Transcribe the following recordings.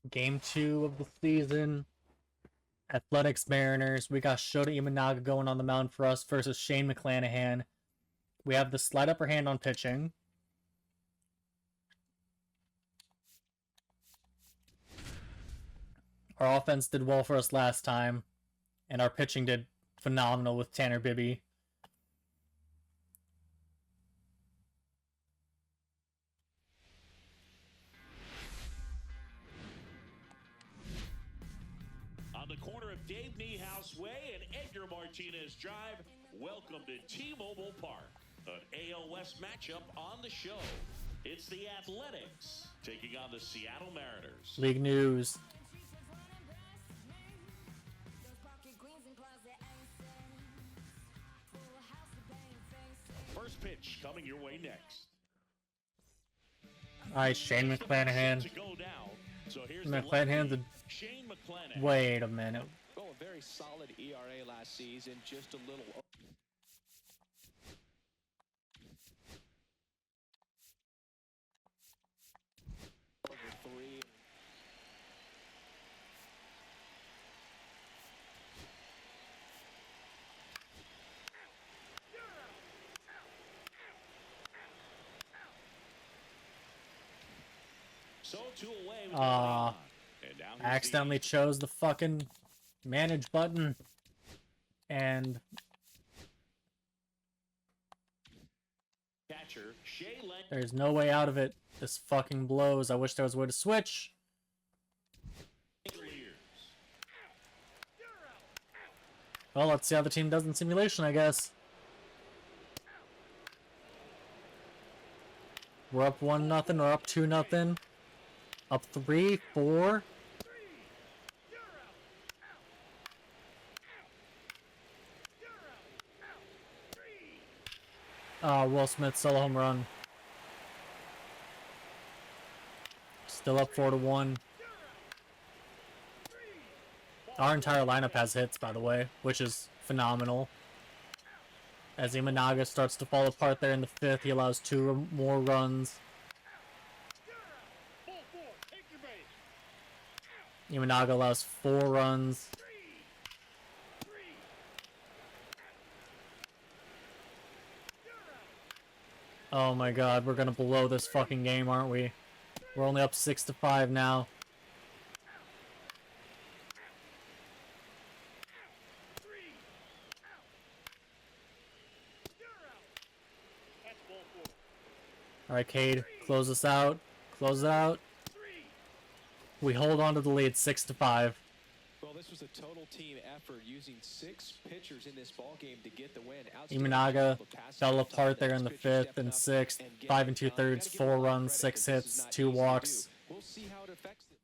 Game 2 of the season. Athletics Mariners. We got Shota Imanaga going on the mound for us versus Shane McClanahan. We have the slight upper hand on pitching. Our offense did well for us last time, and our pitching did phenomenal with Tanner Bibby. On the corner of Dave Niehaus Way and Edgar Martinez Drive, welcome to T-Mobile Park. An AL West matchup on the show. It's the Athletics taking on the Seattle Mariners. League news. First pitch coming your way next. Alright, Shane McClanahan. So McClanahan's a... Shane McClanahan. Wait a minute. Oh, a very solid ERA last season, just a little... over 3. So 2 away with the on. And now I accidentally chose the fucking manage button. And catcher Shea Lang. there's no way out of it. This fucking blows. I wish there was a way to switch. Well, let's see how the team does in simulation, I guess. We're up 1-0 or up 2-0. Up 3, 4. Will Smith solo home run. Still up 4-1. Our entire lineup has hits, by the way, which is phenomenal. As Imanaga starts to fall apart there in the 5th, he allows 2 more runs. Imanaga allows 4 runs. Oh my god, we're gonna blow this fucking game, aren't we? We're only up 6-5 now. Alright, Cade, close us out. Close it out. We hold on to the lead 6-5. Well, this was a total team effort using 6 pitchers in this ball game to get the win. Imanaga fell apart there in the 5th and 6th. 5 2/3, 4 runs, 6 hits, 2 walks. We'll see how it affects them.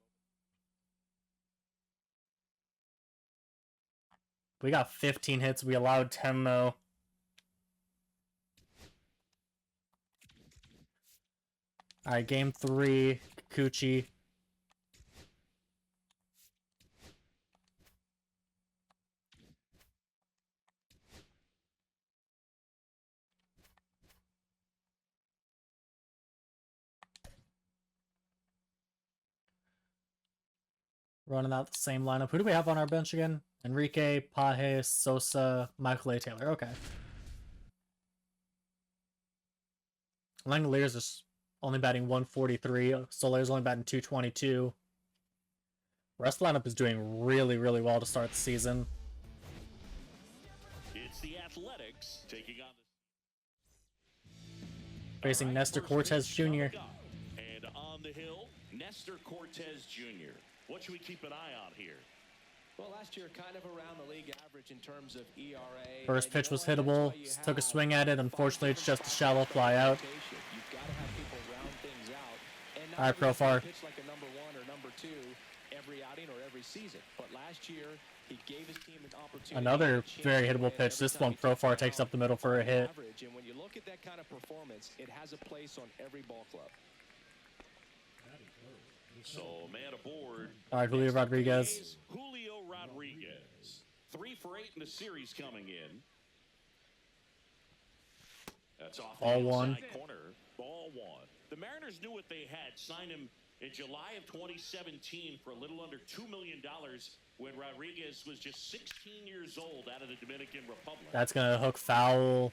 We got 15 hits. We allowed 10 though. Alright, game 3. Kikuchi. Running out the same lineup. Who do we have on our bench again? Enrique, Paje, Sosa, Michael A. Taylor. Okay. Langoliers is only batting 143. Soler's only batting 222. The rest of the lineup is doing really, really well to start the season. It's the Athletics taking on Facing Nestor Cortez Jr. And on the hill, Nestor Cortez Jr. What should we keep an eye on here? Well, last year, kind of around the league average in terms of ERA. First pitch was hittable. Took a swing at it. Unfortunately, it's just a shallow fly out. You've got to have people round things out. And not All right, Profar. pitch like a number 1 or number 2 every outing or every season. But last year, he gave his team an opportunity. Another very hittable pitch. This one, Profar takes up the middle for a hit. And when you look at that kind of performance, it has a place on every ball club. So, man aboard. All right, Julio Rodriguez. Julio Rodriguez. 3 for 8 in the series coming in. That's off Ball the one. outside corner. Ball 1. The Mariners knew what they had. Signed him In July of 2017, for a little under $2 million, when Rodriguez was just 16 years old out of the Dominican Republic. That's gonna hook foul.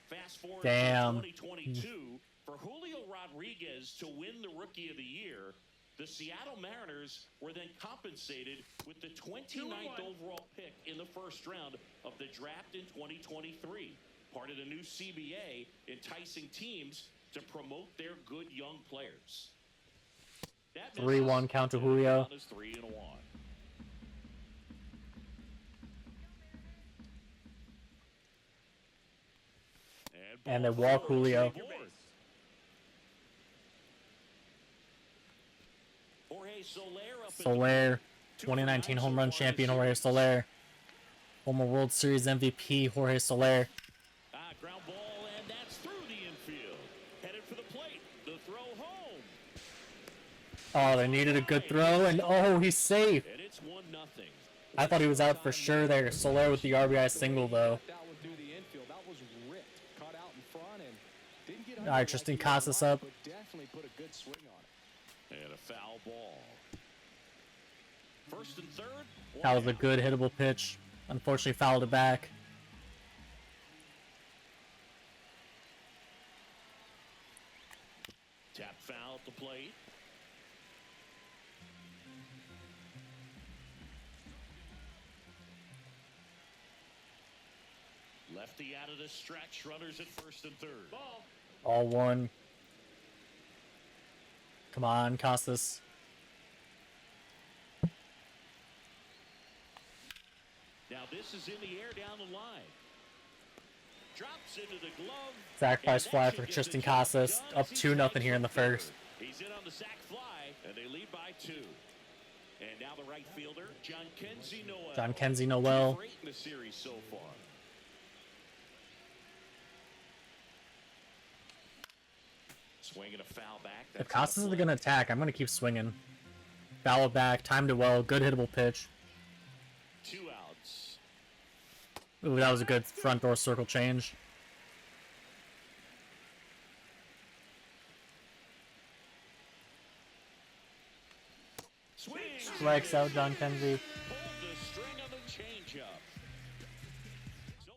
Fast forward Damn. to 2022, for Julio Rodriguez to win the Rookie of the Year, the Seattle Mariners were then compensated with the 29th overall pick in the first round of the draft in 2023. Part of the new CBA, enticing teams to promote their good young players. 3-1 count to Julio. 3-1. And they walk Julio. Soler, 2019 home run champion Jorge Soler. Former World Series MVP Jorge Soler. Ground ball, and that's through the infield. Headed for the plate. The throw home. Oh, they needed a good throw, and oh, he's safe. And it's 1-0. I thought he was out for sure there. Soler with the RBI single, though. That one through the infield. That was ripped. Caught out in front and didn't get All right, Tristan Casas up. but definitely put a good swing on it. And a foul ball. First and third. That was a good hittable pitch. Unfortunately, fouled it back. Tap foul at the plate. Lefty out of the stretch. Runners at first and third. Ball. All one. Come on, Casas. Now this is in the air down the line. Drops into the glove. Sacrifice fly for Tristan Casas. Up 2-0 here in the first. He's in on the sac fly, and they lead by 2. And now the right fielder, John Kenzie Noel. John Kenzie Noel. Great in the series so far. Swinging a foul back. If Casas is gonna attack, I'm gonna keep swinging. Foul it back. Timed it well. Good hittable pitch. 2 outs. Ooh, that was a good front door circle change. Swing. Strikes out John Kenzie. Pulled the string of the changeup. So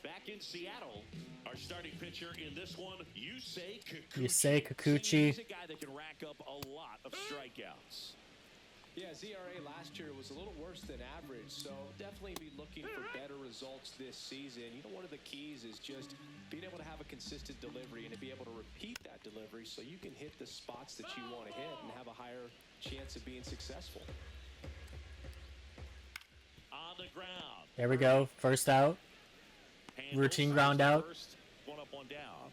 back in Seattle, our starting pitcher in this one, Yusei Kikuchi. Yusei Kikuchi. He's a guy that can rack up a lot of strikeouts. Yeah, ERA last year was a little worse than average, so definitely be looking for better results this season. You know, one of the keys is just being able to have a consistent delivery and to be able to repeat that delivery so you can hit the spots that you want to hit and have a higher chance of being successful. On the ground. There we go. First out. Routine ground out. First, one up, one down.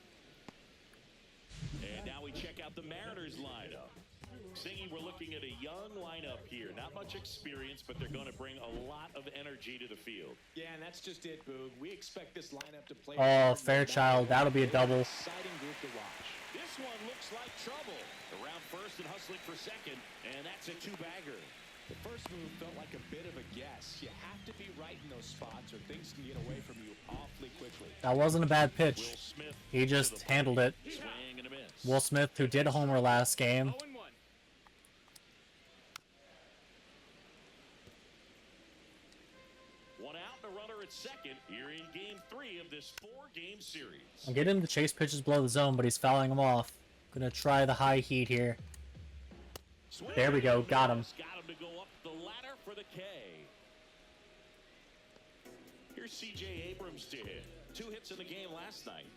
And now we check out the Mariners lineup. Singy, we're looking at a young lineup here. Not much experience, but they're going to bring a lot of energy to the field. Yeah, and that's just it, Boog. We expect this lineup to play. Oh, Fairchild. That'll be a double. Exciting group to watch. This one looks like trouble. Around first and hustling for second, and that's a 2-bagger. The first move felt like a bit of a guess. You have to be right in those spots or things can get away from you awfully quickly. That wasn't a bad Will pitch. Smith He just handled it. swing and a miss. Will Smith, who did a homer last game. 0-1. One out and a runner at second here in game 3 of this 4-game series. I'm getting him to chase pitches below the zone, but he's fouling him off. Gonna try the high heat here. Swing There we go, and got him. miss. Got him to go up the ladder for the K. Here's C.J. Abrams to hit. 2 hits in the game last night.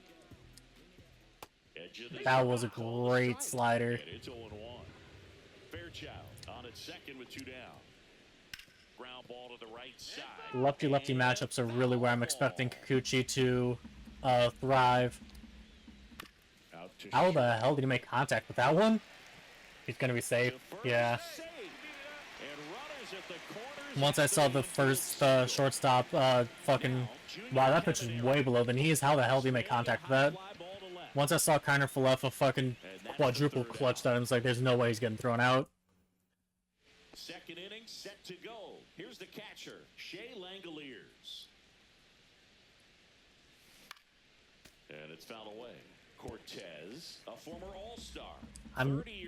Edge of the That was a great slider. And it's 0-1. Fairchild on at second with 2 down. Ground ball to the right side. Lefty-lefty matchups are really where I'm expecting Kikuchi to thrive. Out to How the hell did he make contact with that one? He's gonna be safe. Yeah. Once I saw the first shortstop fucking... Wow, that pitch is way below the knees. How the hell did he make contact with that? Once I saw Kiner Falefa fucking quadruple clutch that, I was like, there's no way he's getting thrown out. Second inning set to go. Here's the catcher, Shea Langoliers. And it's fouled away. Cortez, a former All-Star.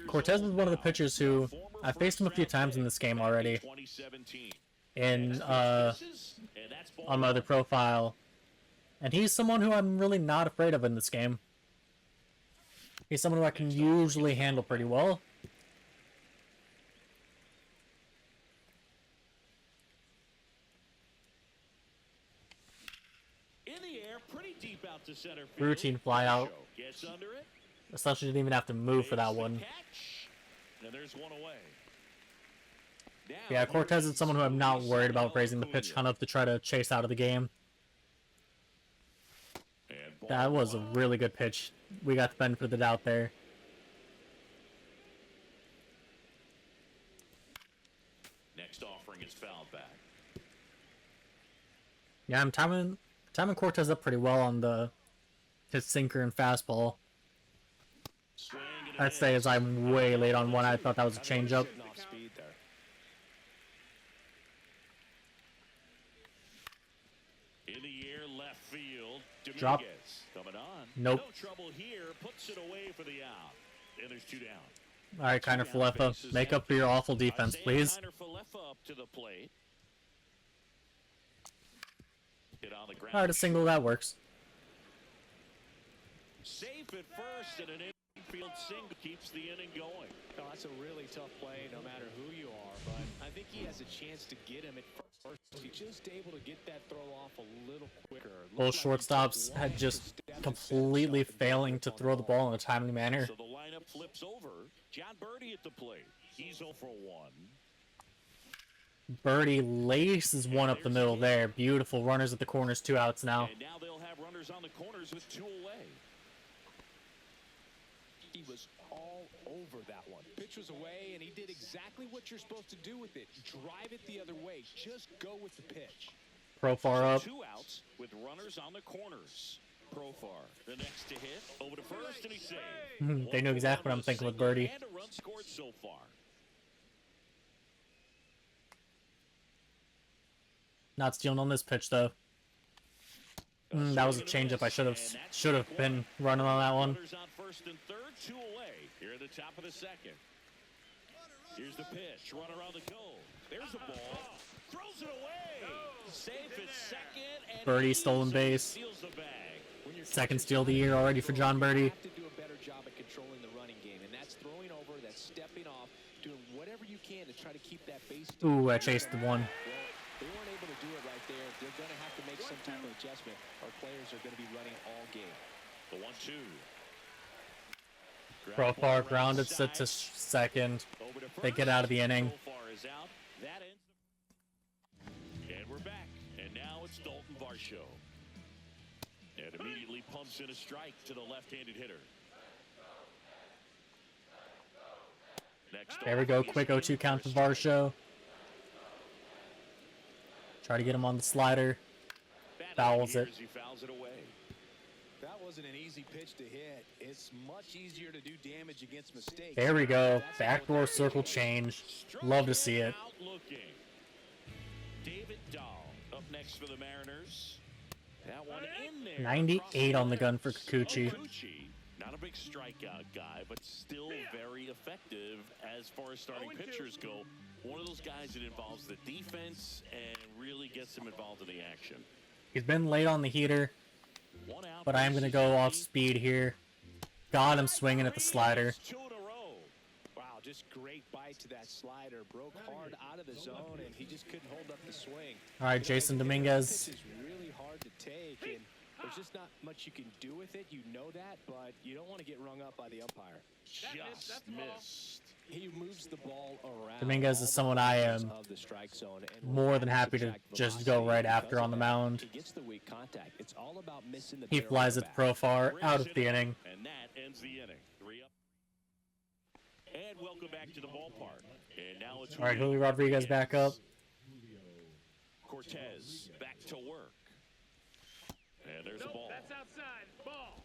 Cortez is one of the pitchers who I faced him a few times in this game already. In on my other profile, and he's someone who I'm really not afraid of in this game. He's someone who I can usually handle pretty well. In the air, pretty deep out to center field. Routine fly out. Gets under it. Essentially didn't even have to move for that one. And there's one away. Yeah, Cortez is someone who I'm not worried about raising the pitch enough to try to chase out of the game. That was a really good pitch. We got the benefit of the doubt there. Next offering is fouled back. Yeah, I'm timing Cortez up pretty well on his sinker and fastball. I'd say as I'm way late on one. I thought that was a changeup. In the air, left field. Drop. Coming on. Nope. No trouble here. Puts it away for the out. And there's two down. All right, Kiner Falefa, make up for your awful defense, please. Kiner Falefa up to the plate. Hit on the ground. All right, a single that works. Safe at first, and an infield single keeps the inning going. Oh, that's a really tough play, no matter who you are. But I think he has a chance to get him at first. He's just able to get that throw off a little quicker. Both shortstops had just completely failing to throw the ball in a timely manner. So the lineup flips over. John Birdie at the plate. He's 0 for 1. Birdie laces one up the middle there. Beautiful. Runners at the corners, 2 outs now. And now they'll have runners on the corners with 2 away. He was all over that one. Pitch was away, and he did exactly what you're supposed to do with it. Drive it the other way. Just go with the pitch. Profar up. 2 outs with runners on the corners. Profar, the next to hit, over to first, and he's saved. They knew exactly what I'm thinking with Birdie. And a run scored so far. Not stealing on this pitch though. That was a changeup. I should have been running on that one. Runners on first and third, 2 away. Here at the top of the second. Here's the pitch. Runner on the go. There's the ball. Throws it away. Safe at second. And Birdie stolen base. steals the bag. Second steal of the year already for John Birdie. You have to do a better job at controlling the running game, and that's throwing over, that's stepping off, doing whatever you can to try to keep that base. Ooh, I chased the one. Well, they weren't able to do it right there. They're going to have to make some type of adjustment. Our players are going to be running all game. The 1-2. Profar grounded, set to second. They get out of the inning. Profar is out. That ends. And we're back. And now it's Dalton Varsho. And immediately pumps in a strike to the left-handed hitter. Next There we go. Quick 0-2 count to Varsho. Try to get him on the slider. Fouls it. He fouls it away. That wasn't an easy pitch to hit. It's much easier to do damage against mistakes. There we go. Backdoor circle change. Love to see it. Out looking. David Dahl up next for the Mariners. That one in there. 98 on the gun for Kikuchi. Kikuchi, not a big strikeout guy, but still very effective as far as starting pitchers go. One of those guys that involves the defense and really gets them involved in the action. He's been late on the heater, 1 out, but I am going to go off speed here. Got him swinging at the slider. 2 in a row. Wow, just great bite to that slider. Broke hard out of the zone, and he just couldn't hold up the swing. All right, Jason Dominguez. This is really hard to take, and there's just not much you can do with it. You know that, but you don't want to get rung up by the umpire. Just missed. He moves the ball around. Dominguez is someone I am of the strike zone and more than happy to just go right after on the mound. He gets the weak contact. It's all about missing the He barrel flies of at the bat. Profar out of the inning. And that ends the inning. 3 up. And welcome back to the ballpark. And now it's All right, Julio Rodriguez back up. Cortez back to work. And there's a ball. That's outside. Ball.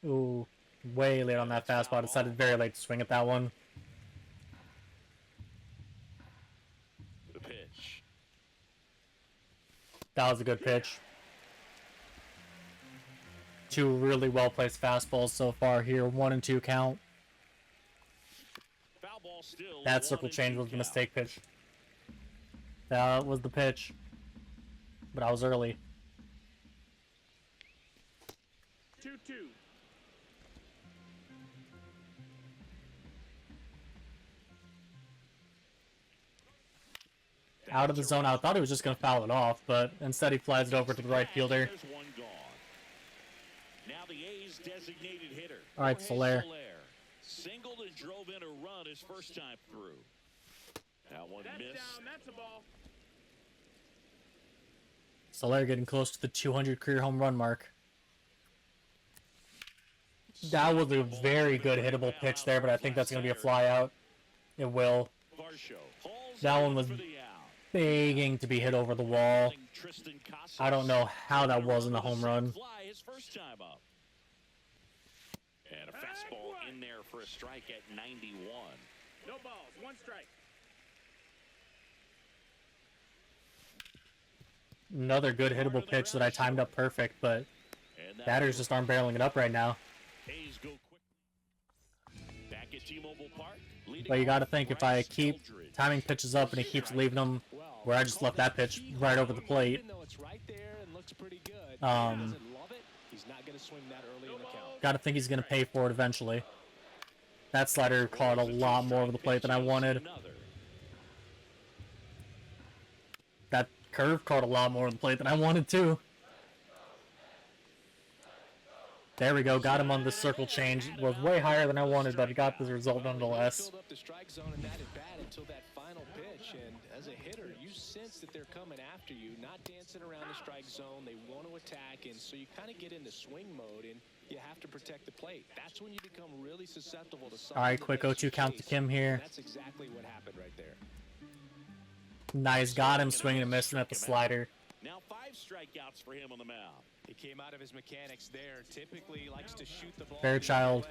Ooh, way late on that fastball. Decided very late to swing at that one. The pitch. That was a good pitch. Two really well-placed fastballs so far here. 1 and 2 count. Foul ball still. That circle change was the mistake pitch. That was the pitch. But I was early. 2-2. Out of the zone. I thought he was just going to foul it off, but instead he flies it over to the right fielder. There's one gone. Now the A's designated hitter. All right, Soler. Singled and drove in a run his first time through. That one missed. Down, that's a ball. Soler getting close to the 200 career home run mark. That was a very good hittable pitch there, but I think that's going to be a fly out. It will. That one was begging to be hit over the wall. I don't know how that wasn't a home run. His first time up. And a fastball in there for a strike at 91. No balls, one strike. Another good hittable pitch that I timed up perfect, but batters just aren't barreling it up right now. A's go quick. Back at T-Mobile Park. But you got to think, if I keep timing pitches up and he keeps leaving them where I just left that pitch right over the plate, got to think he's going to pay for it eventually. That slider caught a lot more over the plate than I wanted. That curve caught a lot more over the plate than I wanted too. There we go, got him on the circle change. It was way higher than I wanted, but it got the result nonetheless. As a hitter, you sense that they're coming after you, not dancing around the strike zone. They want to attack, and so you kind of get into swing mode, and you have to protect the plate. That's when you become really susceptible to something. All right, quick 0-2 count to Kim here. That's exactly what happened right there. Nice, got him swinging and missing at the slider. Now 5 strikeouts for him on the mound. He came out of his mechanics there. Typically he likes to shoot the ball. Fairchild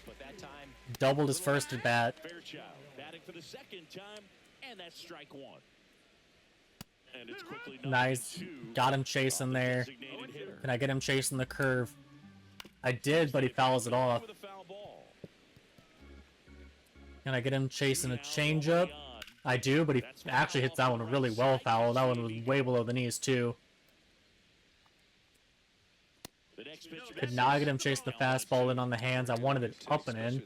but that time doubled his first at bat. Fairchild batting for the second time, and that's strike 1. And it's quickly Nice, got him chasing there. Can I get him chasing the curve? I did, but he fouls it off. Can I get him chasing a changeup? I do, but he actually hits that one really well foul. That one was way below the knees too. Could not get him chasing the fastball in on the hands. I wanted it up and in.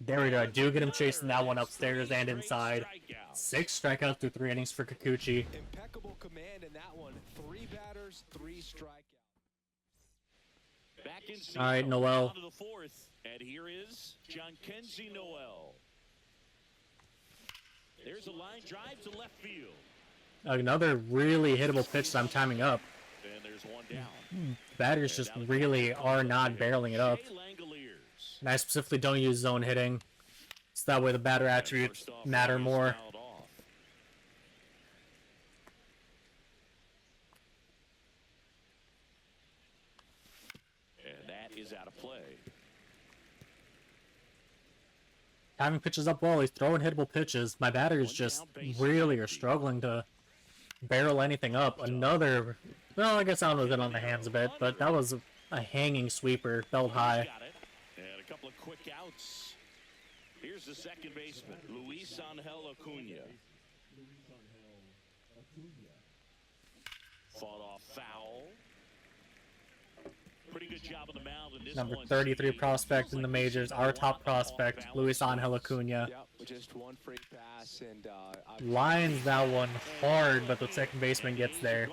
There we go. I do get him chasing that one upstairs and inside. 6 strikeouts through 3 innings for Kikuchi. impeccable command in that one. 3 batters, 3 strikeouts. All right, Noel. And here is John Kenzie Noel. There's a line drive to left field. Another really hittable pitch that I'm timing up. And there's one down. Batters just really are not barreling it up. And I specifically don't use zone hitting, so that way the batter attributes matter more. And that is out of play. Timing pitches up well. He's throwing hittable pitches. My batters just really are struggling to barrel anything up. Another, well, I guess I was in on the hands a bit, but that was a hanging sweeper, belt high. And a couple of quick outs. Here's the second baseman, Luis Angel Acuna. Fought off foul. Pretty good job on the mound in this Number one. 33 prospect in the majors, our top prospect, Luis Angel Acuna. Just one free pass and Lines that one hard, but the second baseman gets there.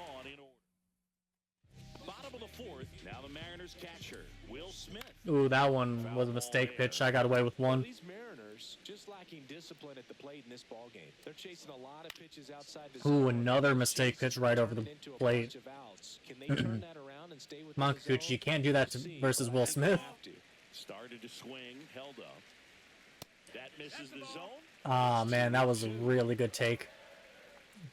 Bottom of the 4th, now the Mariners catcher, Will Smith. Ooh, that one was a mistake pitch. I got away with one. These Mariners just lacking discipline at the plate in this ball game. They're chasing a lot of pitches outside the Ooh, zone. another mistake pitch right over the plate. Can they turn that around and stay with Kikuchi, you can't do that versus Will Smith. Started to swing, held up. That misses the zone. Ah, man, that was a really good take.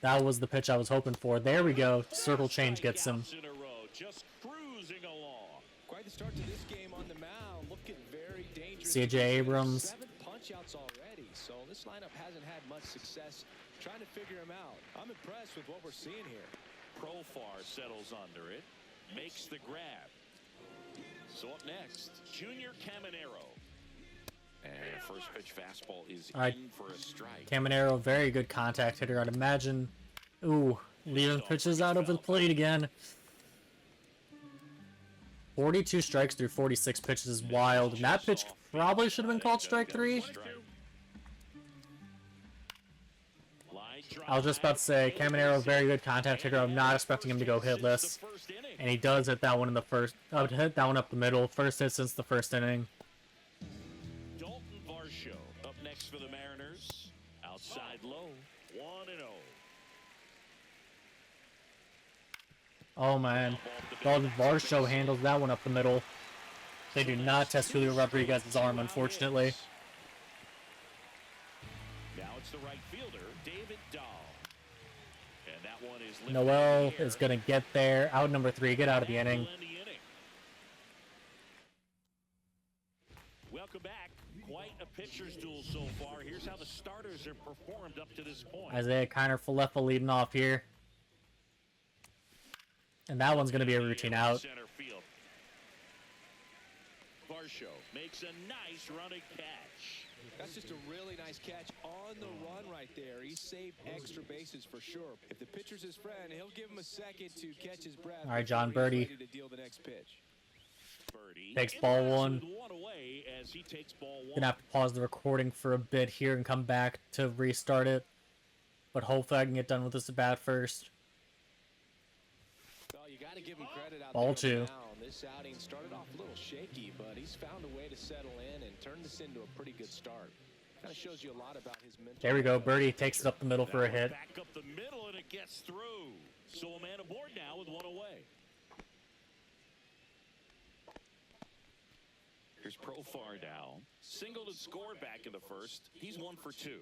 That was the pitch I was hoping for. There we go. Circle change gets him. In a row, just cruising along. Quite the start to this game on the mound. Looking very dangerous. C.J. Abrams. 7 punch-outs already, so this lineup hasn't had much success trying to figure him out. I'm impressed with what we're seeing here. Profar settles under it, makes the grab. So up next, Junior Caminero. And first pitch fastball is in for a strike. Caminero, very good contact hitter. I'd imagine. Ooh, leaving pitches out over the plate again. 42 strikes through 46 pitches is wild. And that pitch probably should have been called strike 3. I was just about to say, Caminero, very good contact hitter. I'm not expecting him to go hitless. And he does hit that one in the first. Hit that one up the middle. First hit since the first inning. Dalton Varsho up next for the Mariners. Outside low, 1-0. Oh man, Dalton Varsho handles that one up the middle. They do not test Julio Rodriguez's arm, unfortunately. Now it's the right fielder, David Dahl. And that one is Noel is going to get there. Out number 3, get out of the inning. Welcome back. Quite a pitcher's duel so far. Here's how the starters have performed up to this point. Isaiah Kiner-Falefa leading off here. And that one's going to be a routine out. Center field. Varsho makes a nice running catch. That's just a really nice catch on the run right there. He saved extra bases for sure. If the pitcher's his friend, he'll give him a second to catch his breath. All right, John before he's Birdie. ready to deal the next pitch. Takes ball one. Away as he takes ball one. Gonna have to pause the recording for a bit here and come back to restart it. But hopefully I can get done with this at bat first. Well, you got to give him credit out Ball there 2. now. This outing started off a little shaky, but he's found a way to settle in and turn this into a pretty good start. Kind of shows you a lot about his mental. There we go. Birdie takes it up the middle for a hit. Back up the middle and it gets through. So a man aboard now with one away. Here's Profar now. Singled and scored back in the first. He's 1 for 2.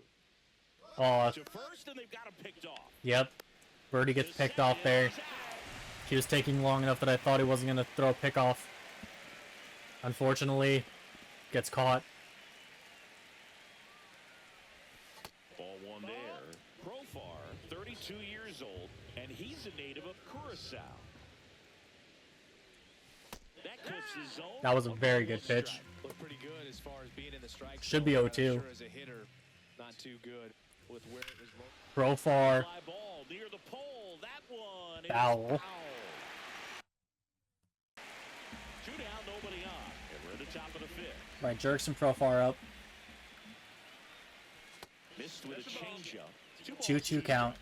Oh, To first, and they've got him picked off. yep. Birdie gets picked off there. He was taking long enough that I thought he wasn't going to throw a pick off. Unfortunately, gets caught. Ball one there. Profar, 32 years old, and he's a native of Curacao. That clips his zone. That was a very good pitch. Looked pretty good as far as being in the strike Should be zone. 0-2. Sure, as a hitter, not too good with where it was. Profar. Fly ball near the pole. That one is Foul. foul. 2 down, nobody on. And we're at the top of the 5th. Right, jerks and Profar up. Missed with a changeup. 2-2 count.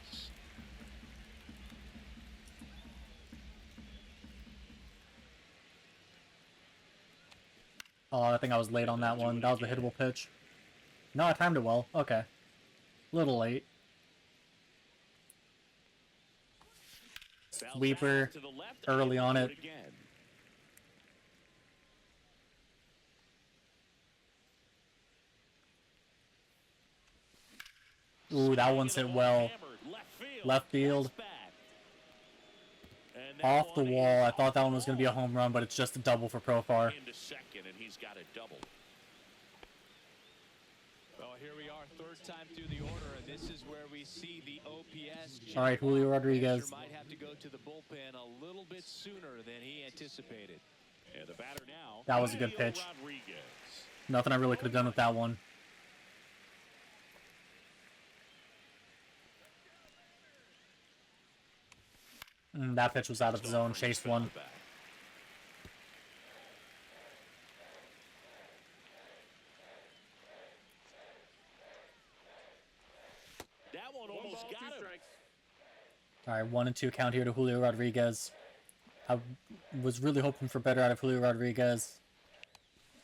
Oh, I think I was late on that one. That was a hittable pitch. No, I timed it well. Okay. Little late. Sweeper early on it. Ooh, that one's hit well. Left field. Off the wall. I thought that one was going to be a home run, but it's just a double for Profar. Into second, and he's got a double. Well, here we are, third time through the order, and this is where we see the OPS. All right, Julio Rodriguez. Might have to go to the bullpen a little bit sooner than he anticipated. And the batter now. That was a good pitch. Rodriguez. Nothing I really could have done with that one. That pitch was out of the zone. Chased one. That one almost got him. All right, 1-2 count here to Julio Rodriguez. I was really hoping for better out of Julio Rodriguez.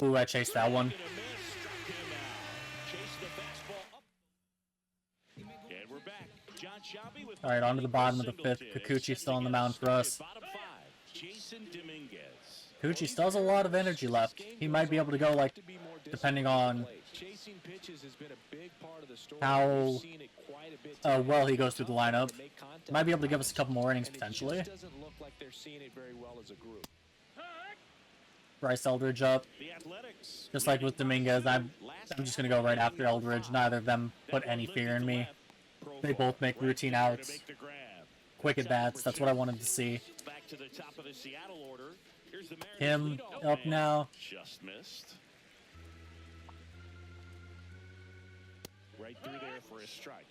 Ooh, I chased that one. All right, on to the bottom of the 5th. Kikuchi still on the mound for us. Kikuchi still has a lot of energy left. He might be able to go, like, depending on how well he goes through the lineup. Might be able to give us a couple more innings, potentially. Bryce Eldridge up. Just like with Dominguez, I'm just going to go right after Eldridge. Neither of them put any fear in me. They both make routine outs. quick at bats. That's what I wanted to see. Back to the top of the Seattle order. Here's the Mariners Him leadoff up man. now. Just missed. Right through there for a strike.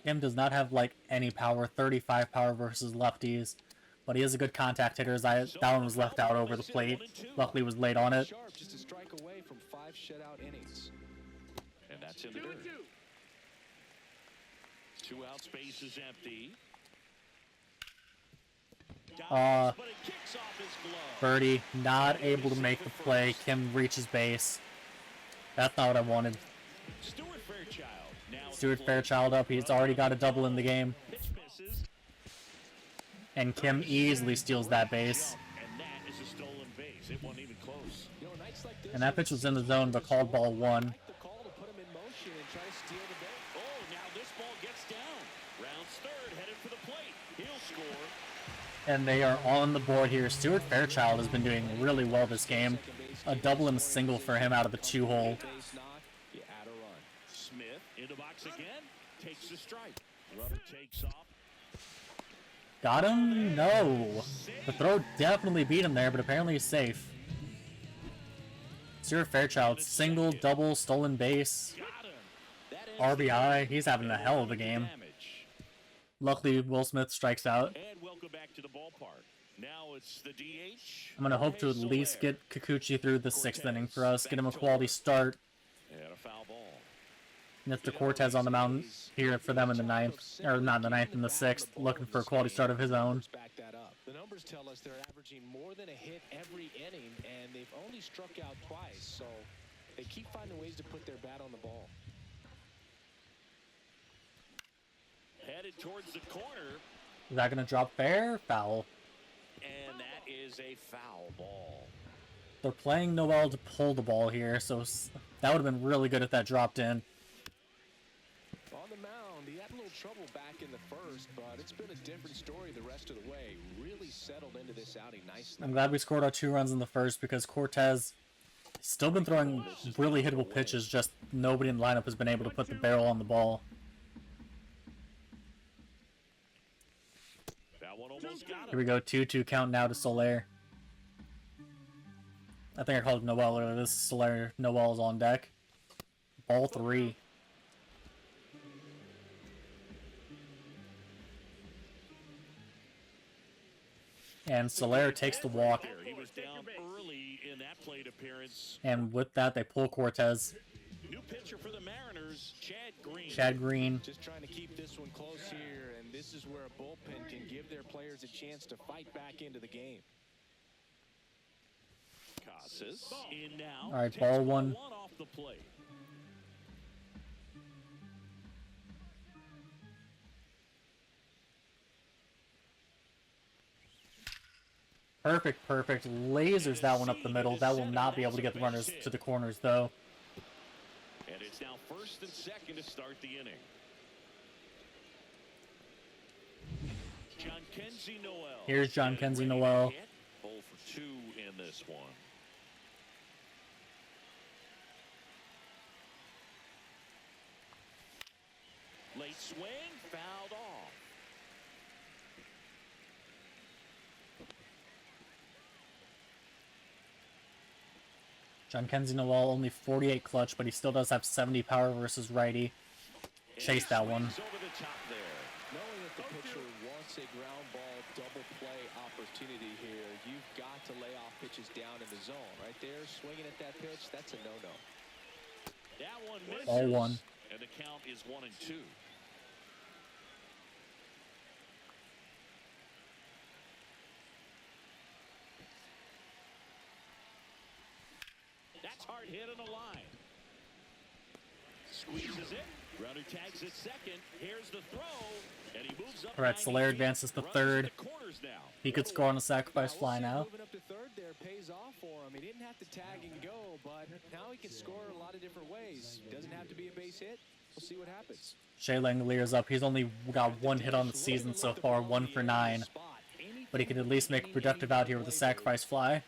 Him does not have like any power. 35 power versus lefties. But he is a good contact hitter. That one was left out over the plate. Luckily was late on it. Sharp just a strike away from 5 shutout innings. And that's in the dirt. 2 out, space is empty. But it kicks off his glove. Birdie not able to make the play. Kim reaches base. That's not what I wanted. Stuart Fairchild. Now Stuart Fairchild up. He's already got a double in the game. pitch misses. And Kim easily steals that base. And that is a stolen base. It wasn't even close. You know, nights like this, And that pitch was in the zone, but called ball 1. like the call to put him in motion and try to steal the base. Oh, now this ball gets down. Rounds third, headed for the plate. He'll score. And they are on the board here. Stuart Fairchild has been doing really well this game. A double and a single for him out of the 2-hole. Base knock, you add a run. Smith in the box again. Takes the strike. Runner takes off. Got him? No. The throw definitely beat him there, but apparently he's safe. Stuart Fairchild, single, double, stolen base, Got him. That ends RBI. He's having a hell of a game. damage. Luckily, Will Smith strikes out. And welcome back to the ballpark. Now it's the DH. I'm going to hope to at least get Kikuchi through the 6th inning for us, get him a quality start. And a foul ball. Mr. Cortez on the mound here for them in the 9th, or not in the 9th, in the 6th, looking for a quality start of his own. Back that up. The numbers tell us they're averaging more than a hit every inning, and they've only struck out twice, so they keep finding ways to put their bat on the ball. Headed towards the corner. Is that going to drop fair? Foul. And that is a foul ball. They're playing Noel to pull the ball here, so that would have been really good if that dropped in. On the mound, he had a little trouble back in the first, but it's been a different story the rest of the way. Really settled into this outing nicely. I'm glad we scored our 2 runs in the first because Cortez still been throwing really hittable pitches, just nobody in the lineup has been able to put the barrel on the ball. That one almost got Here him. we go, 2-2 count now to Soler. I think I called it Noel earlier. This is Soler. Noel's on deck. Ball 3. And Soler takes the walk. He was down early in that plate appearance. And with that, they pull Cortez. New pitcher for the Mariners, Chad Green. Chad Green. Just trying to keep this one close here, and this is where a bullpen can give their players a chance to fight back into the game. Casas in now. All right, Takes ball 1. off the plate. Perfect. Lasers that one up the middle. That will not be able to get the runners to the corners, though. And it's now first and second to start the inning. John Kenzie Noel. Here's John Kenzie Noel. 0 for 2 in this one. Late swing, fouled off. John Kenzie Noel, only 48 clutch, but he still does have 70 power versus righty. Chase that one. Swings over the top there. Knowing that the pitcher wants a ground ball double play opportunity here, you've got to lay off pitches down in the zone. Right there, swinging at that pitch, that's a no-no. That one misses. All 1. And the count is 1-2. That's hard hit on the line. Squeezes it. Runner tags at second. Here's the throw. And he moves up. All right, 90 Soler feet. advances to Runs 3rd. the corners now. He could score on a sacrifice fly now. Moving up to 3rd there pays off for him. He didn't have to tag and go, but now he can score a lot of different ways. Doesn't have to be a base hit. We'll see what happens. Shea Langolier's up. He's only got 1 hit on the season so far, 1 for 9. But he could at least make a productive out here with a sacrifice fly.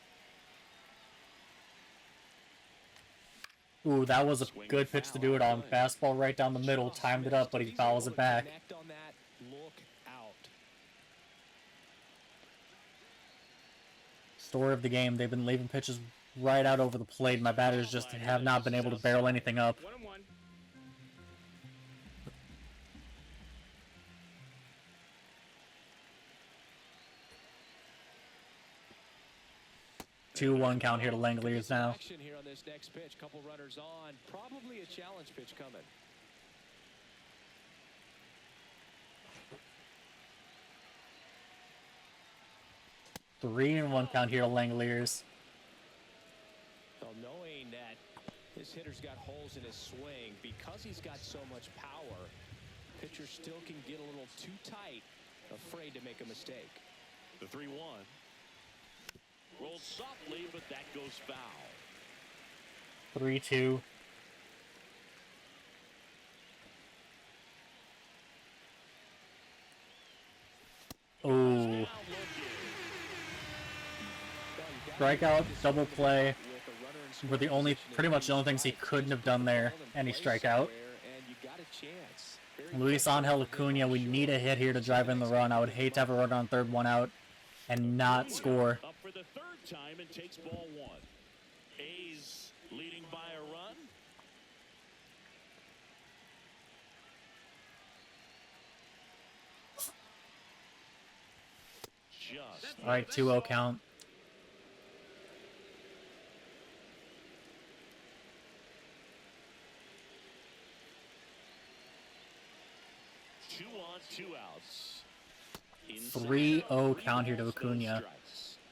Ooh, that was a good pitch to do it on. Fastball right down the middle, timed it up, but he fouls it back. Connect on that, look out. story of the game. They've been leaving pitches right out over the plate. My batters just have not been able to barrel anything up. 1-1. 2-1 count here to Langoliers now. Action here on this next pitch. Couple runners on. Probably a challenge pitch coming. 3-1 count here to Langoliers. Well, knowing that this hitter's got holes in his swing, because he's got so much power, pitcher still can get a little too tight, afraid to make a mistake. The 3-1. Rolled softly, but that goes foul. 3-2. Oh. Strikeout, double play were the only, pretty much the only things he couldn't have done there, and he strike out. Luis Angel Acuna, we need a hit here to drive in the run. I would hate to have a run on third, one out, and not score. Up for the third time and takes ball one. A's leading by a run. Just All right, 2-0 count. two on, two outs. 3-0 count here to Acuna.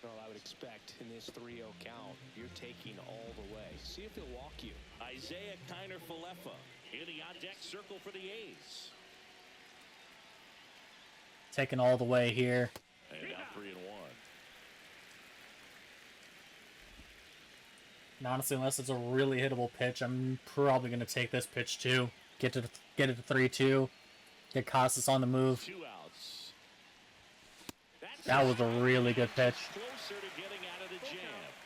Well, I would expect in this 3-0 count, you're taking all the way. See if he'll walk you. Isaiah Kiner Falefa in the on-deck circle for the A's. Taking all the way here. And now 3-1. And honestly, unless it's a really hittable pitch, I'm probably going to take this pitch too. Get it to 3-2. Get Casas on the move. 2 outs. That was a really good pitch. Closer to getting out of the jam.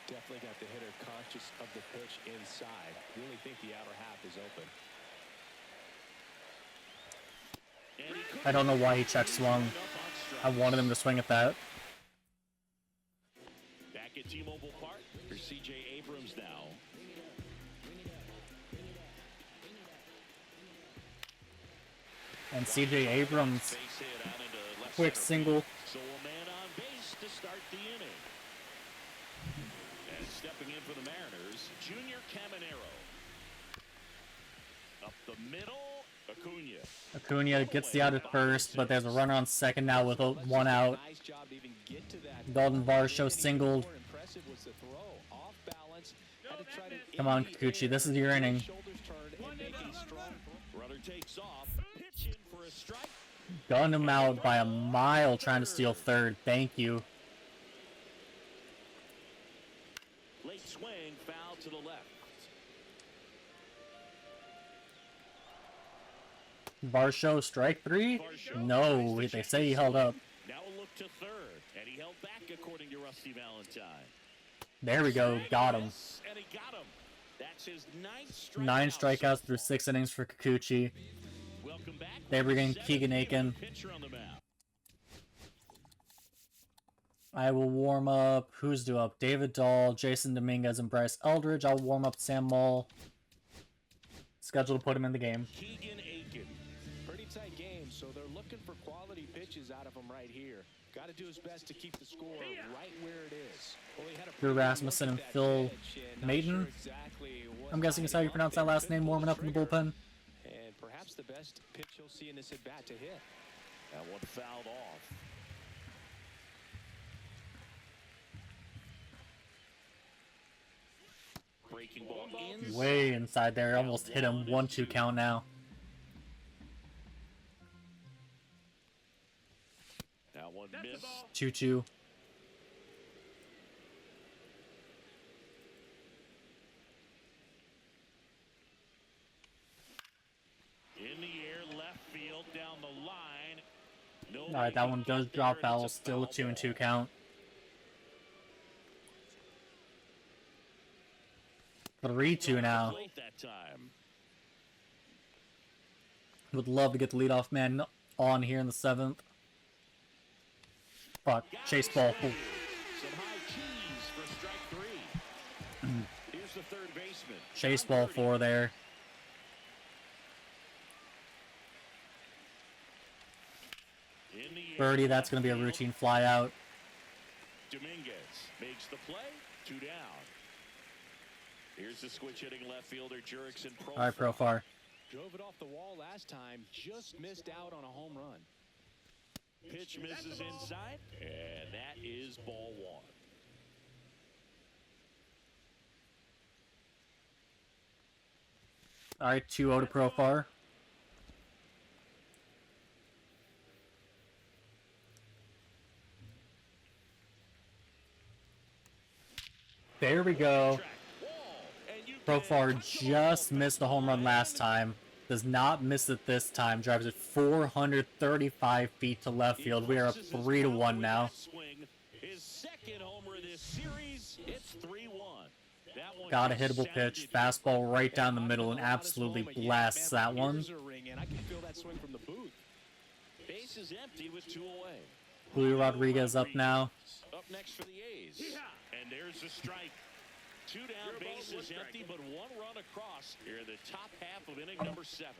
Definitely got the hitter conscious of the pitch inside. Really think the outer half is open. And he couldn't I don't know why he check swung. enough on strike. I wanted him to swing at that. Back at T-Mobile Park for C.J. Abrams now. And C.J. Abrams, Base hit out into left quick center single. field. So a man on base to start the inning. And stepping in for the Mariners, Junior Caminero. Up the middle, Acuna. Acuna gets the out at first, but there's a runner on second now with one out. Nice job to even get to that. Golden Varsho singled. More impressive was the throw. Off balance. Had to try to Come on, Kikuchi, this is your inning. shoulders turned and make a strong Runner takes off, pitching for a strike. Gunned him out by a mile trying to steal third. Thank you. Late swing, foul to the left. Varsho, strike 3? No, they say he held up. Now a look to third, and he held back according to Rusty Valentine. There we go, got him. Yes, and he got him. That's his 9th strikeout. 9 strikeouts through 6 innings for Kikuchi. Welcome back. They bring in Seventh Keegan Aiken. pitcher on the mound. I will warm up. Who's due up? David Dahl, Jason Dominguez, and Bryce Eldridge. I'll warm up Sam Mull. Scheduled to put him in the game. Keegan Aiken. pretty tight game, so they're looking for quality pitches out of him right here. Got to do his best to keep the score right where it is. Well, he had a Drew pretty good Rasmussen look and at Phil that pitch, and not Maiden. sure exactly what I'm guessing is how you pronounce that last name, warming up in the bullpen. And perhaps the best pitch you'll see in this at-bat to hit. That one fouled off. Breaking ball in. Way inside there. Almost hit him. 1-2 count now. That one missed. 2-2. In the air, left field, down the line. No All right, that one does drop foul. Still a 2-2 count. 3-2 now. Late that time. Would love to get the leadoff man on here in the 7th. Fuck. Chase ball. Ooh. Some high cheese the third baseman. Chase ball 4 there. In the Birdie, that's going to be a routine fly out. Dominguez makes the play. 2 down. Here's the switch hitting left fielder Jurickson. All right, Profar. Drove it off the wall last time, just missed out on a home run. Pitch misses inside, and that is ball 1. All right, 2-0 to Profar. There we go. Profar just missed the home run last time. Does not miss it this time. Drives it 435 feet to left field. We are up 3-1 now. His second homer this series. It's 3-1. Got a hittable pitch. Fastball right down the middle and absolutely blasts that one. I can feel that swing from the booth. Base is empty with 2 away. Julio Rodriguez up now. Up next for the A's. And there's the strike. 2 down, base is empty, but 1 run across here in the top half of inning number 7.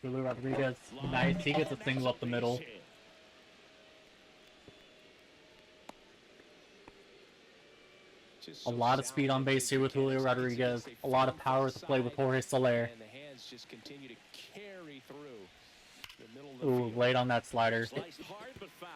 Julio Rodriguez, nice. He gets a single up the middle. A lot of speed on base here with Julio Rodriguez. A lot of power at the plate with Jorge Soler. And the hands just continue to carry through the middle of the Ooh, field. late on that slider. Sliced hard but foul.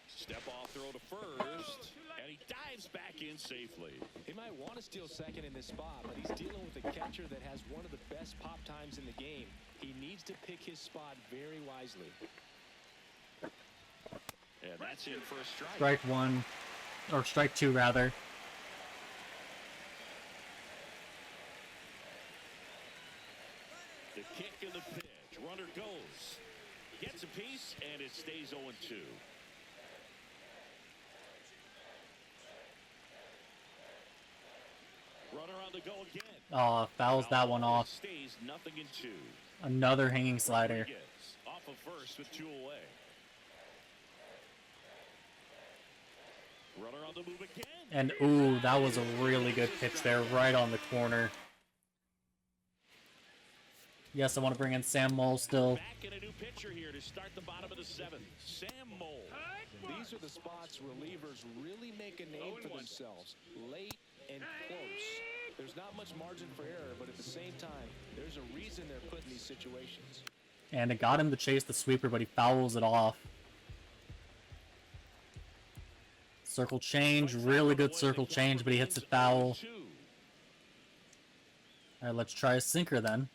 Step off throw to first, and he dives back in safely. He might want to steal second in this spot, but he's dealing with a catcher that has one of the best pop times in the game. He needs to pick his spot very wisely. And that's in for a strike. Strike 1, or strike 2 rather. The kick and the pitch. Runner goes. Gets a piece, and it stays 0-2. Runner on the go again. Oh, fouls that one off. Stays 0-2. Another hanging slider. Rodriguez off of first with 2 away. Runner on the move again. And ooh, that was a really good pitch there, right on the corner. Yes, I want to bring in Sam Mole still. Back in a new pitcher here to start the bottom of the 7th. Sam Mole. These are the spots relievers really make a name for themselves. Late and close. There's not much margin for error, but at the same time, there's a reason they're put in these situations. And it got him to chase the sweeper, but he fouls it off. Circle change, really good circle change, but he hits it foul. Alright, let's try a sinker then.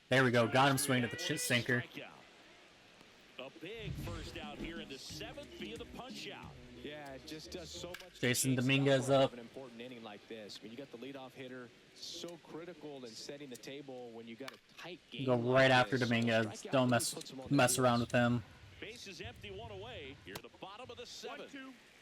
There we go, got him swinging at the sinker. A big first out here in the 7th via the punch out. Yeah, it just does so much. Jason Dominguez up. An important inning like this. When you got the leadoff hitter, so critical in setting the table when you got a tight game. Go right after Dominguez. Don't mess around with him. Base is empty, 1 away. Here at the bottom of the 7th.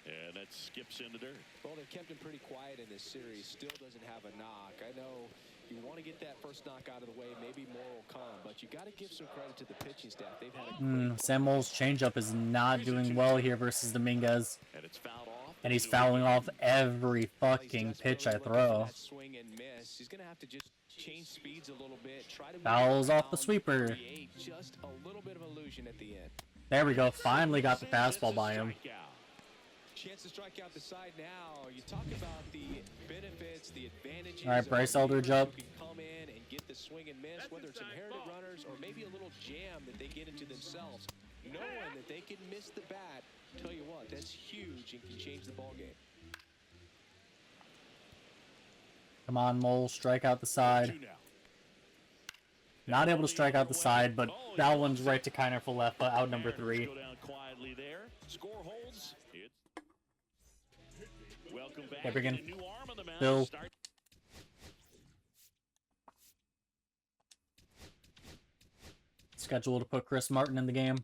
And that skips into dirt. Well, they've kept him pretty quiet in this series. Still doesn't have a knock. I know you want to get that first knock out of the way. Maybe more will come, but you got to give some credit to the pitching staff. They've had a great Sam Mole's changeup is not doing well here versus Dominguez. And it's fouled off. And he's fouling off every fucking pitch I throw. That swing and miss. He's going to have to just change speeds a little bit. Try to Fouls off the sweeper. create just a little bit of illusion at the end. There we go. Finally got the fastball by him. Chance to strike out the side now. You talk about the benefits, the advantages. All right, Bryce Eldridge up. Who can come in and get the swing and miss, whether it's inherited runners or maybe a little jam that they get into themselves. Knowing that they can miss the bat, tell you what, that's huge and can change the ball game. Come on, Mole, strike out the side. Not able to strike out the side, but that one's right to Kiner Falefa, out number 3. Go down quietly there. Score holds. Welcome back. There we go. A new arm on the mound. Bill. Scheduled to put Chris Martin in the game.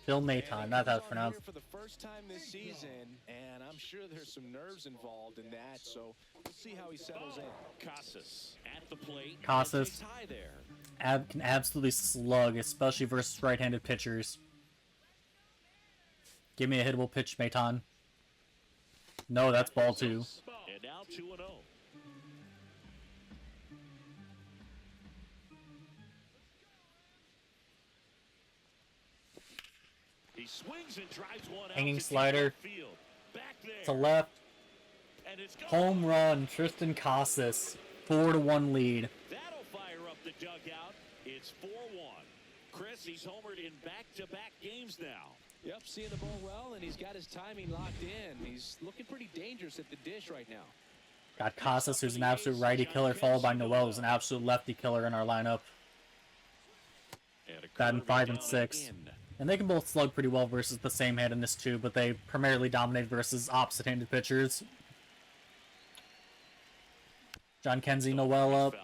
Phil Maton, that's how it's pronounced. For the first time this season, and I'm sure there's some nerves involved in that, so we'll see how he settles in. Casas at the plate. Casas Tie there. can absolutely slug, especially versus right-handed pitchers. Give me a hittable pitch, Maton. No, that's ball 2. And now 2-0. He swings and drives one out Hanging to slider. field. Back there. To left. And it's gone. Home run, Tristan Casas. 4-1 lead. That'll fire up the dugout. It's 4-1. Chris, he's homered in back-to-back games now. Yep, seeing the ball well, and he's got his timing locked in. He's looking pretty dangerous at the dish right now. Got Casas, who's an absolute righty killer, followed by Noel, who's an absolute lefty killer in our lineup. Batting 5 and 6. And they can both slug pretty well versus the same hand in this too, but they primarily dominate versus opposite-handed pitchers. John Kenzie, Noel up.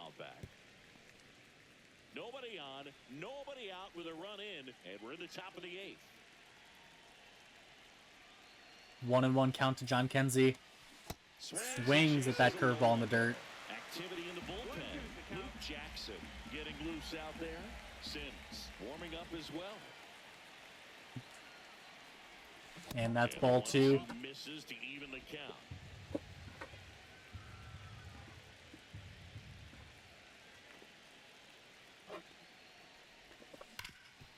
Nobody on, nobody out with a run in, and we're in the top of the 8th. 1-1 count to John Kenzie. Swings at that curveball in the dirt. Activity in the bullpen. Luke Jackson getting loose out there. Sims warming up as well. And that's ball 2. Misses to even the count.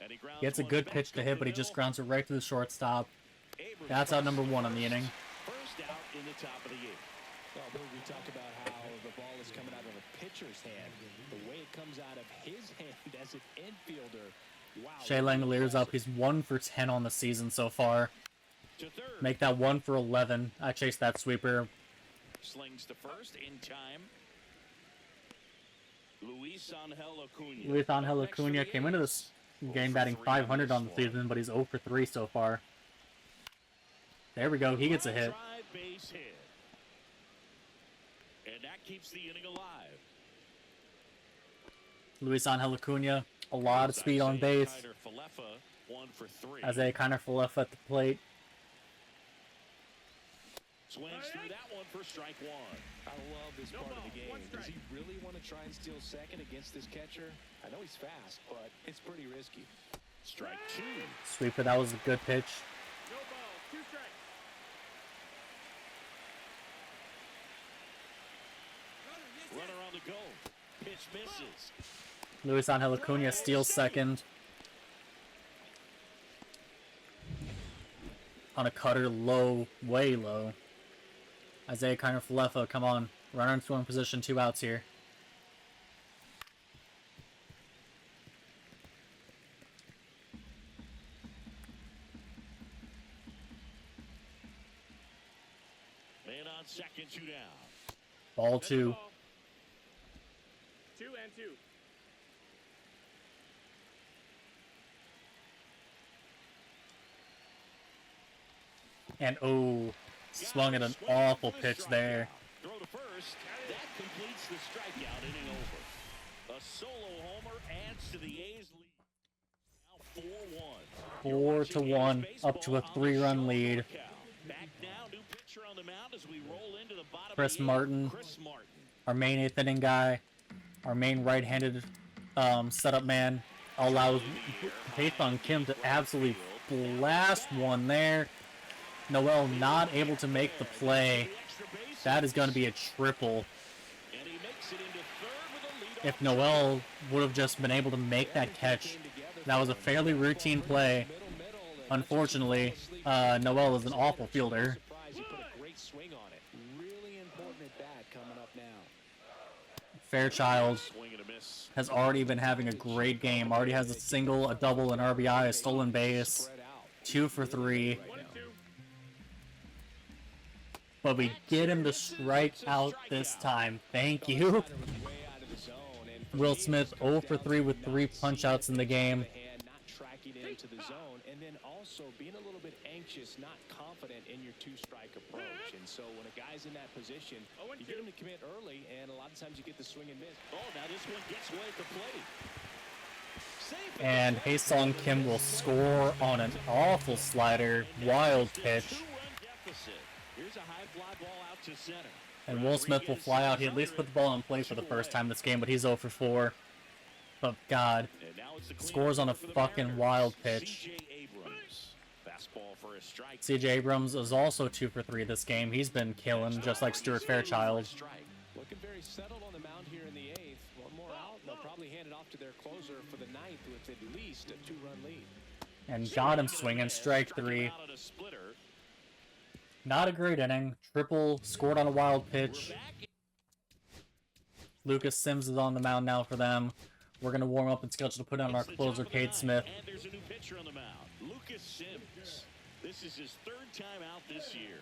And he grounds Gets a good pitch to hit, but he just grounds it right to the shortstop. That's out number 1 on the inning. First out in the top of the 8th. Well, we talk about how the ball is coming out of a pitcher's hand. The way it comes out of his hand as an infielder. Wow. Shea Langelier's up. He's 1 for 10 on the season so far. To third. Make that 1 for 11. I chased that sweeper. Slings to first in time. Luis Angel Acuna came into this game batting 500 on the season, but he's 0 for 3 so far. There we go. He gets a hit. Base hit. And that keeps the inning alive. Luis Angel Acuna, a lot of speed on base. Isaiah Kiner-Falefa at the plate. Swings through that one for strike 1. I love this part of the game. Does he really want to try and steal second against this catcher? I know he's fast, but it's pretty risky. Strike 2. Sweeper, that was a good pitch. No ball, 2 strikes. Runner on the go. Pitch misses. Luis Angel Acuna steals second. On a cutter, low, way low. Isaiah Kiner-Falefa, come on. Runner in scoring position, 2 outs here. Man on second, 2 down. Ball 2. 2 and 2. And oh, swung at an awful pitch there. Throw to first. That completes the strikeout, inning over. A solo homer adds to the A's lead. Now 4-1. 4-1, up to a 3-run lead. Back now, new pitcher on the mound as we roll into the bottom Chris of the Martin. 8th. Chris Martin. Our main 8th inning guy, our main right-handed setup man, allows Haethon Kim to absolutely blast one there. Noel not able to make the play. That is going to be a triple. And he makes it into third with a lead If Noel would have just been able to make that catch, that was a fairly routine play. Unfortunately, Noel is an awful fielder. He put a great swing on it. Really important at bat coming up now. Fairchild swing and a miss. has already been having a great game. Already has a single, a double, an RBI, a stolen base. 2 for 3. 1 and 2. But we get him to strike out this time. Thank you. Will Smith 0 for 3 with 3 punch-outs in the game. Not tracking it into the zone, and then also being a little bit anxious, not confident in your 2-strike approach. And so when a guy's in that position, you get him to commit early, and a lot of times you get the swing and miss. Oh, now this one gets away at the plate. Safe. And Haesung Kim will score on an awful slider. Wild pitch. 2-run deficit. Here's a high fly ball out to center. And Will Smith will fly out. He at least put the ball in play for the first time this game, but he's 0 for 4. But God, And now it's the cleanup scores on a for the fucking Mariners. wild pitch. C.J. Abrams. Fastball for a a strike. CJ Abrams is also 2 for 3 this game. He's been killing, just like Stuart Fairchild. Looking very settled on the mound here in the 8th. One more out, they'll probably hand it off to their closer for the 9th with at least a 2-run lead. And got him swinging, strike 3. Not a great inning. Triple, scored on a wild pitch. Lucas Sims is on the mound now for them. We're going to warm up and schedule to put on our closer, Cade Smith. And there's a new pitcher on the mound, Lucas Sims. This is his 3rd time out this year.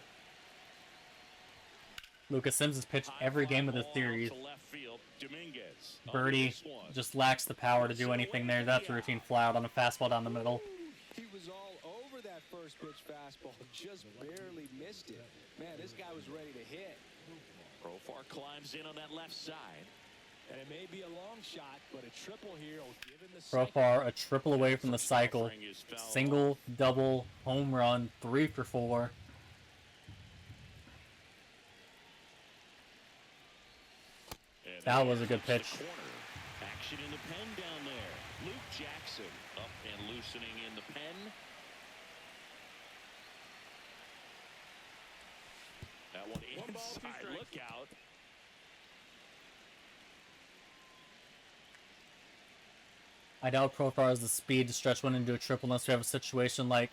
Lucas Sims has pitched every game of the series. Birdie just lacks the power to do anything there. That's a routine fly out on a fastball down the middle. He was all over that first pitch fastball, just barely missed it. Man, this guy was ready to hit. Profar climbs in on that left side. And it may be a long shot, but a triple here will give him the Profar a triple away from the cycle. Single, double, home run, 3 for 4. That was a good pitch. Action in the pen down there. Luke Jackson up and loosening in the pen. That one inside. Look out. I doubt Profar has the speed to stretch one into a triple unless we have a situation like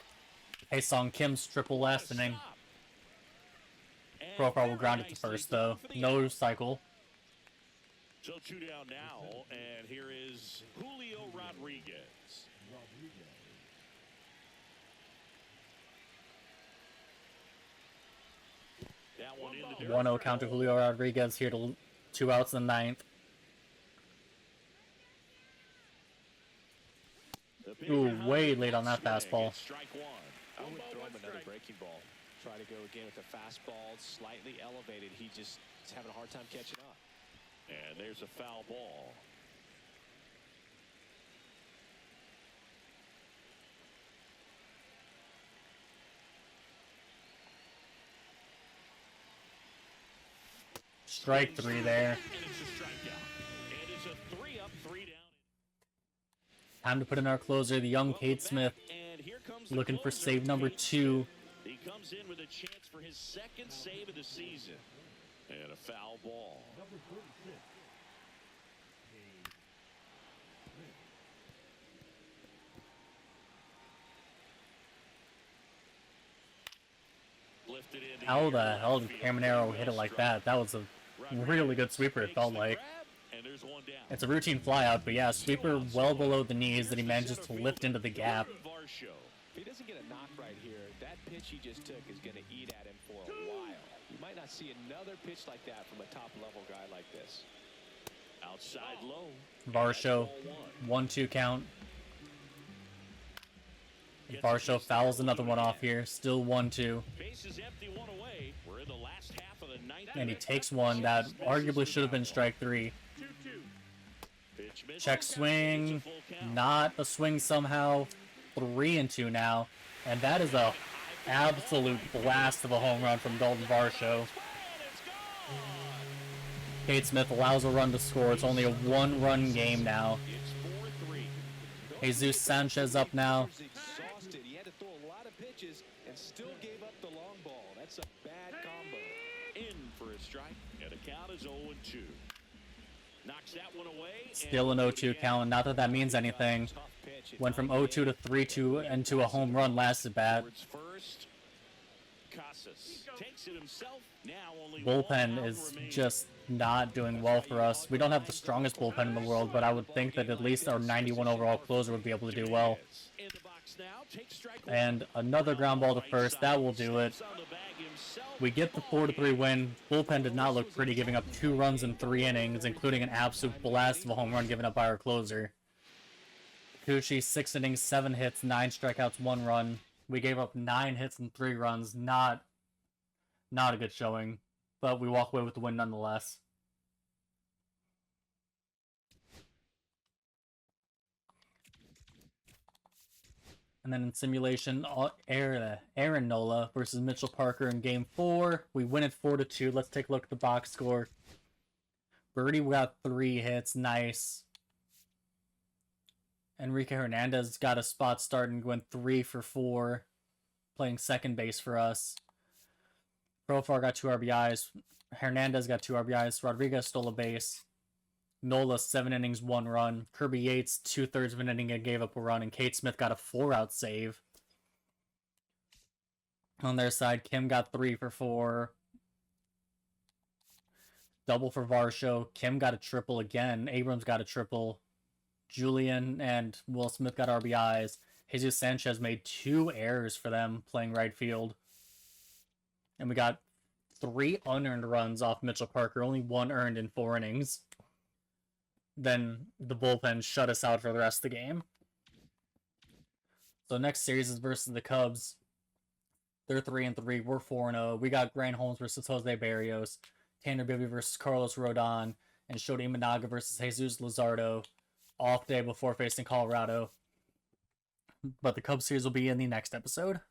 Haesung Kim's triple last inning. Profar will ground it to first though. No cycle. So 2 down now, and here is Julio Rodriguez. That one in the 1-0 count to Julio Rodriguez here to 2 outs in the 9th. Ooh, way late on that fastball. I would throw him another breaking ball. Try to go again with the fastball slightly elevated. He just is having a hard time catching up. And there's a foul ball. Strike 3 there. And it's a strikeout. And it's a 3-up, 3 down. Time to put in our closer, the young Cade Smith, looking for save number 2. He comes in with a chance for his 2nd save of the season. And a foul ball. How the hell did Caminero hit it like that? That was a really good sweeper, it felt like. It's a routine flyout, but yeah, sweeper well below the knees that he manages to lift into the gap. If he doesn't get a knock right here, that pitch he just took is going to eat at him for a while. You might not see another pitch like that from a top-level guy like this. Outside low. Varsho, 1-2 count. Varsho fouls another one off here. Still 1-2. Bases empty, 1 away. We're in the last half of the 9th. And he takes one that arguably should have been strike 3. Check swing. Not a swing somehow. 3-2 now. And that is a absolute blast of a home run from Dalton Varsho. Cade Smith allows a run to score. It's only a 1-run game now. Jesus Sanchez up now. He had to throw a lot of pitches and still gave up the long ball. That's a bad combo. In for a strike, and the count is 0-2. Knocks that one away. Still an 0-2 count. Not that that means anything. Went from 0-2 to 3-2 into a home run last at bat. Bullpen is just not doing well for us. We don't have the strongest bullpen in the world, but I would think that at least our 91 overall closer would be able to do well. And another ground ball to first. That will do it. We get the 4-3 win. Bullpen did not look pretty, giving up 2 runs in 3 innings, including an absolute blast of a home run given up by our closer. Kikuchi, 6 innings, 7 hits, 9 strikeouts, 1 run. We gave up 9 hits and 3 runs. Not a good showing, but we walk away with the win nonetheless. And then in simulation, Aaron Nola versus Mitchell Parker in Game 4. We win it 4-2. Let's take a look at the box score. Birdie got 3 hits. Nice. Enrique Hernandez got a spot start and went 3 for 4. playing second base for us. Profar got 2 RBIs. Hernandez got 2 RBIs. Rodriguez stole a base. Nola, 7 innings, 1 run. Kirby Yates, 2/3 of an inning and gave up a run. And Kate Smith got a 4-out save. On their side, Kim got 3 for 4. Double for Varsho. Kim got a triple again. Abrams got a triple. Julian and Will Smith got RBIs. Jesus Sanchez made 2 errors for them playing right field. And we got 3 unearned runs off Mitchell Parker. Only 1 earned in 4 innings. Then the bullpen shut us out for the rest of the game. So next series is versus the Cubs. They're 3-3. We're 4-0. We got Grant Holmes versus Jose Barrios. Tanner Bibby versus Carlos Rodon. And Shota Imanaga versus Jesus Luzardo. Off day before facing Colorado. But the Cubs series will be in the next episode.